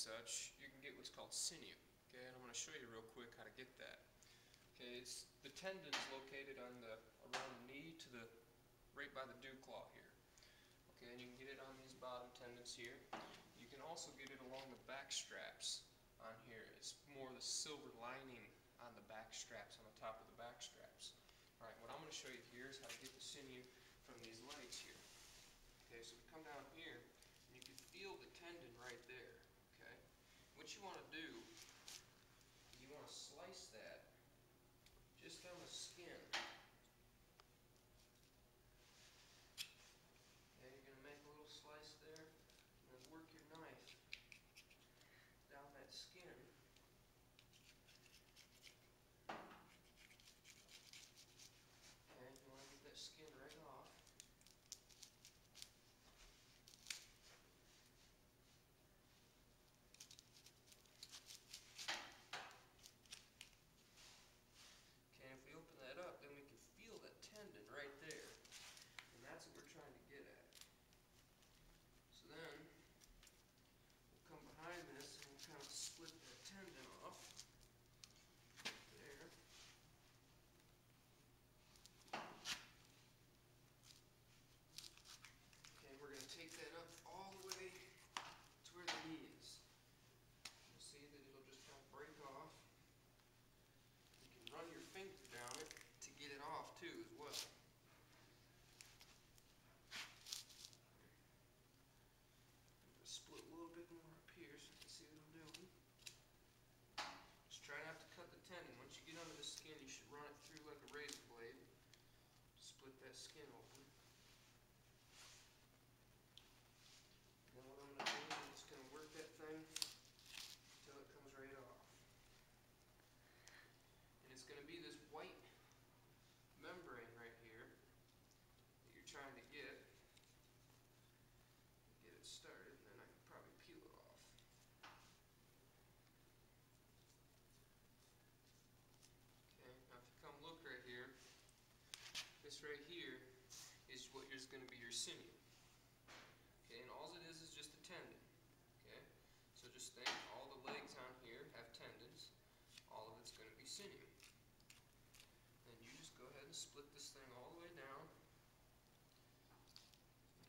such, you can get what's called sinew. Okay, and I'm going to show you real quick how to get that. Okay, it's the tendons located on the around the knee to the right by the dew claw here. Okay, and you can get it on these bottom tendons here. You can also get it along the back straps on here. It's more the silver lining on the back straps, on the top of the back straps. Alright, what I'm going to show you here is how to get the sinew from these legs here. Okay, so we come down here, and you can feel the tendon right there. Okay, what you want to do, you want to slice that just on the skin. Okay, you're going to make a little slice there, and then work your knife down that skin. Okay, you want to get that skin right off. Okay, if we open that up, then we can feel that tendon right there. And that's what we're trying to get at. So then, we'll come behind this and we'll kind of split that tendon off. There. Okay, we're going to take that up all the way to where the knee is. You'll see that it'll just kind of break off. You can run your finger down it to get it off too as well. Split a little bit more up here so you can see what I'm doing. Just try not to cut the tendon. Once you get under the skin, you should run it through like a razor blade. Split that skin open. And then what I'm going to do is I'm just going to work that thing until it comes right off. And it's going to be this white membrane right here that you're trying to get it started, and then I can probably peel it off. Okay, now if you come look right here, this right here is what is going to be your sinew. Okay, and all it is just a tendon. Okay, so just think all the legs on here have tendons. All of it's going to be sinew. Then you just go ahead and split this thing all the way down.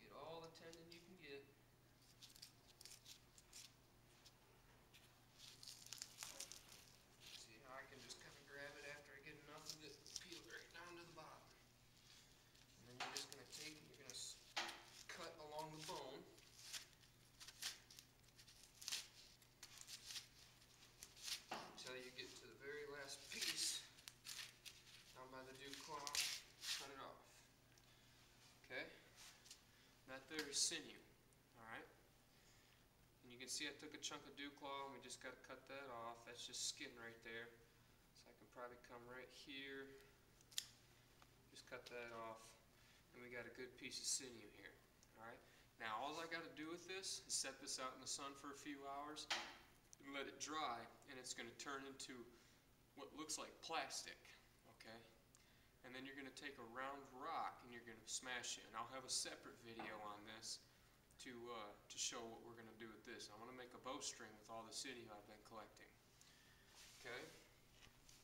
Get all the tendon you can get. See how I can just kind of grab it after I get enough of it, peel it right down to the bottom. And then you're just going to take and you're going to cut along the bone. Until you get to the very last piece down by the dew claw, cut it off. Okay? That there is sinew. Alright? And you can see I took a chunk of dew claw and we just got to cut that off. That's just skin right there. So I can probably come right here, just cut that off, and we got a good piece of sinew here. Alright? Now all I got to do with this is set this out in the sun for a few hours and let it dry, and it's going to turn into what looks like plastic. Okay? And then you're going to take a round rock and you're going to smash it. And I'll have a separate video on this to show what we're going to do with this. I want to make a bowstring with all the sinew I've been collecting. Okay?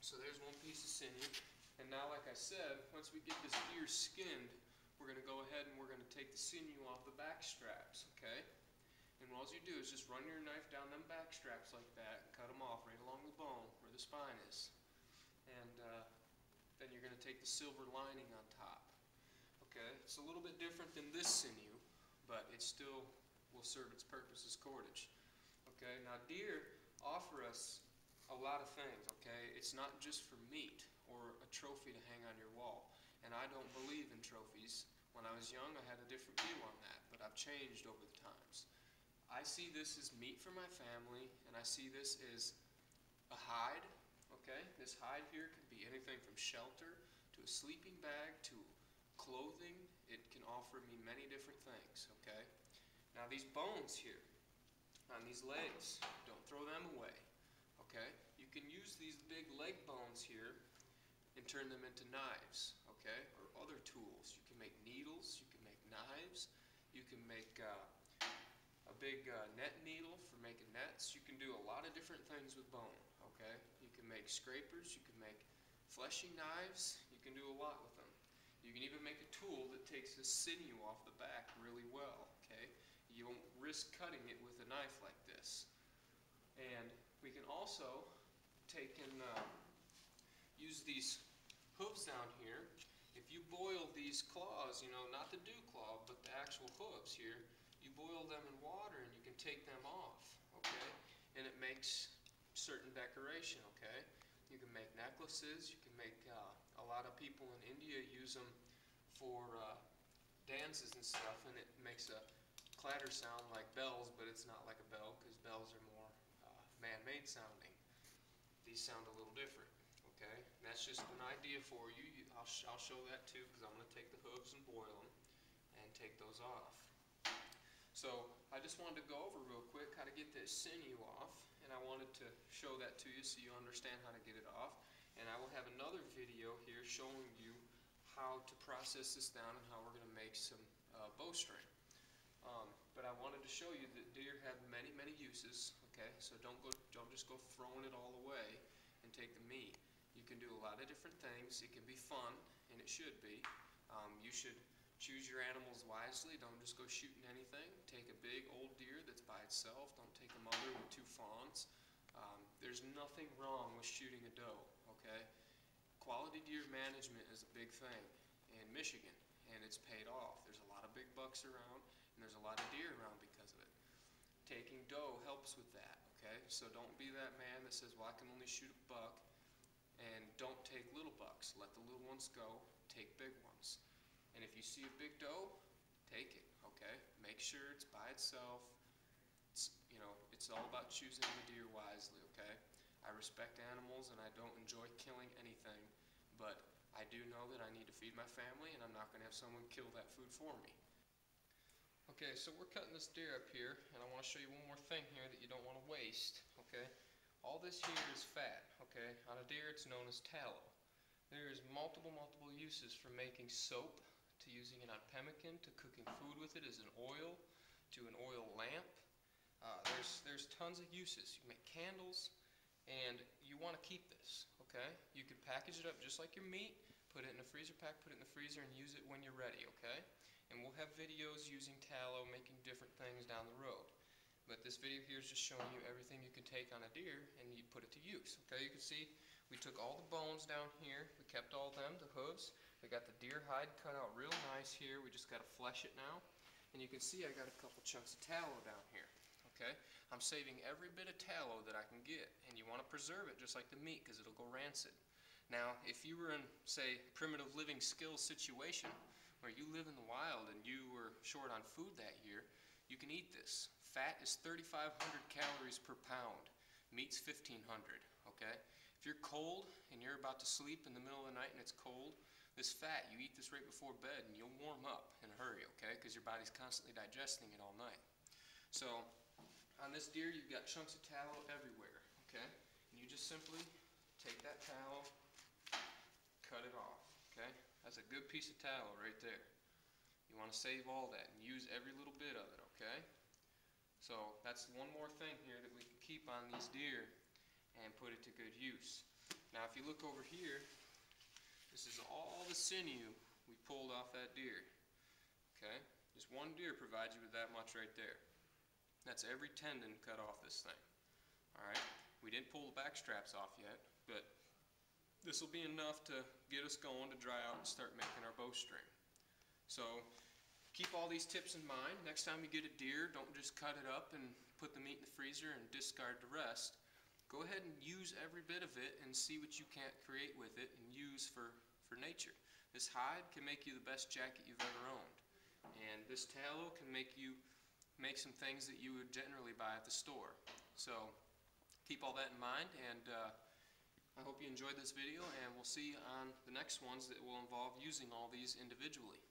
So there's one piece of sinew. And now, like I said, once we get this ear skinned, we're going to go ahead and we're going to take the sinew off the back straps. Okay? And all you do is just run your knife down them back straps like that and cut them off right along the bone where the spine is. And then you're going to take the silver lining on top. Okay? It's a little bit different than this sinew, but it still will serve its purpose as cordage. Okay? Now deer offer us a lot of things. Okay? It's not just for meat or a trophy to hang on your wall. And I don't believe in trophies. When I was young, I had a different view on that, but I've changed over the times. I see this as meat for my family, and I see this as a hide. Okay, this hide here could be anything from shelter to a sleeping bag to clothing. It can offer me many different things. Okay, now these bones here on these legs, don't throw them away. Okay, you can use these big leg bones here and turn them into knives. Okay, or other tools. You can make needles. You can make knives. You can make a big net needle for making nets. You can do a lot of different things with bone, okay? You can make scrapers, you can make fleshing knives, you can do a lot with them. You can even make a tool that takes the sinew off the back really well, okay? You won't risk cutting it with a knife like this. And we can also take and use these hooves down here. If you boil these claws, you know, not the dew claw, but the actual hooves here, you boil them in water and you can take them off, okay? And it makes certain decoration, okay? You can make necklaces, you can make, a lot of people in India use them for dances and stuff, and it makes a clatter sound like bells, but it's not like a bell because bells are more man-made sounding. These sound a little different, okay? And that's just an idea for you. I'll show that too because I'm going to take the hooves and boil them and take those off. So I just wanted to go over real quick how to get this sinew off, and I wanted to show that to you so you understand how to get it off. And I will have another video here showing you how to process this down and how we're going to make some bowstring. But I wanted to show you that deer have many, many uses. Okay, so don't just go throwing it all away and take the meat. You can do a lot of different things. It can be fun, and it should be. You should choose your animals wisely. Don't just go shooting anything. Take a big old deer that's by itself. Don't take a mother with 2 fawns. There's nothing wrong with shooting a doe. Okay, quality deer management is a big thing in Michigan, and it's paid off. There's a lot of big bucks around, and there's a lot of deer around because of it. Taking doe helps with that, okay? So don't be that man that says, well, I can only shoot a buck, and don't take little bucks. Let the little ones go, take big ones. And if you see a big doe, take it, okay? Make sure it's by itself. It's all about choosing the deer wisely, okay? I respect animals, and I don't enjoy killing anything, but I do know that I need to feed my family, and I'm not going to have someone kill that food for me. Okay, so we're cutting this deer up here, and I want to show you one more thing here that you don't want to waste, okay? All this here is fat, okay? On a deer, it's known as tallow. There's multiple uses from making soap, to using it on pemmican, to cooking food with it as an oil, to an oil lamp. There's tons of uses. You can make candles, and you want to keep this, okay? You can package it up just like your meat, put it in a freezer pack, put it in the freezer, and use it when you're ready, okay? And we'll have videos using tallow, making different things down the road. But this video here is just showing you everything you can take on a deer and you put it to use, okay? You can see we took all the bones down here. We kept all them, the hooves. We got the deer hide cut out real nice here. We just got to flesh it now. And you can see I got a couple chunks of tallow down here, okay? I'm saving every bit of tallow that I can get, and you want to preserve it just like the meat because it'll go rancid. Now, if you were in, say, primitive living skills situation where you live in the wild and you were short on food that year, you can eat this. Fat is 3,500 calories per pound. Meat's 1,500, okay? If you're cold and you're about to sleep in the middle of the night and it's cold, this fat, you eat this right before bed and you'll warm up in a hurry, okay? Because your body's constantly digesting it all night. So, on this deer, you've got chunks of tallow everywhere, okay? And you just simply take that tallow, cut it off, okay? That's a good piece of tallow right there. You want to save all that and use every little bit of it, okay? So that's one more thing here that we can keep on these deer and put it to good use. Now if you look over here, this is all the sinew we pulled off that deer, okay? Just one deer provides you with that much right there. That's every tendon cut off this thing, all right? We didn't pull the back straps off yet, but this will be enough to get us going to dry out and start making our bowstring. So keep all these tips in mind. Next time you get a deer, don't just cut it up and put the meat in the freezer and discard the rest. Go ahead and use every bit of it and see what you can't create with it and use for nature. This hide can make you the best jacket you've ever owned. And this tallow can make you make some things that you would generally buy at the store. So keep all that in mind, and I hope you enjoyed this video, and we'll see you on the next ones that will involve using all these individually.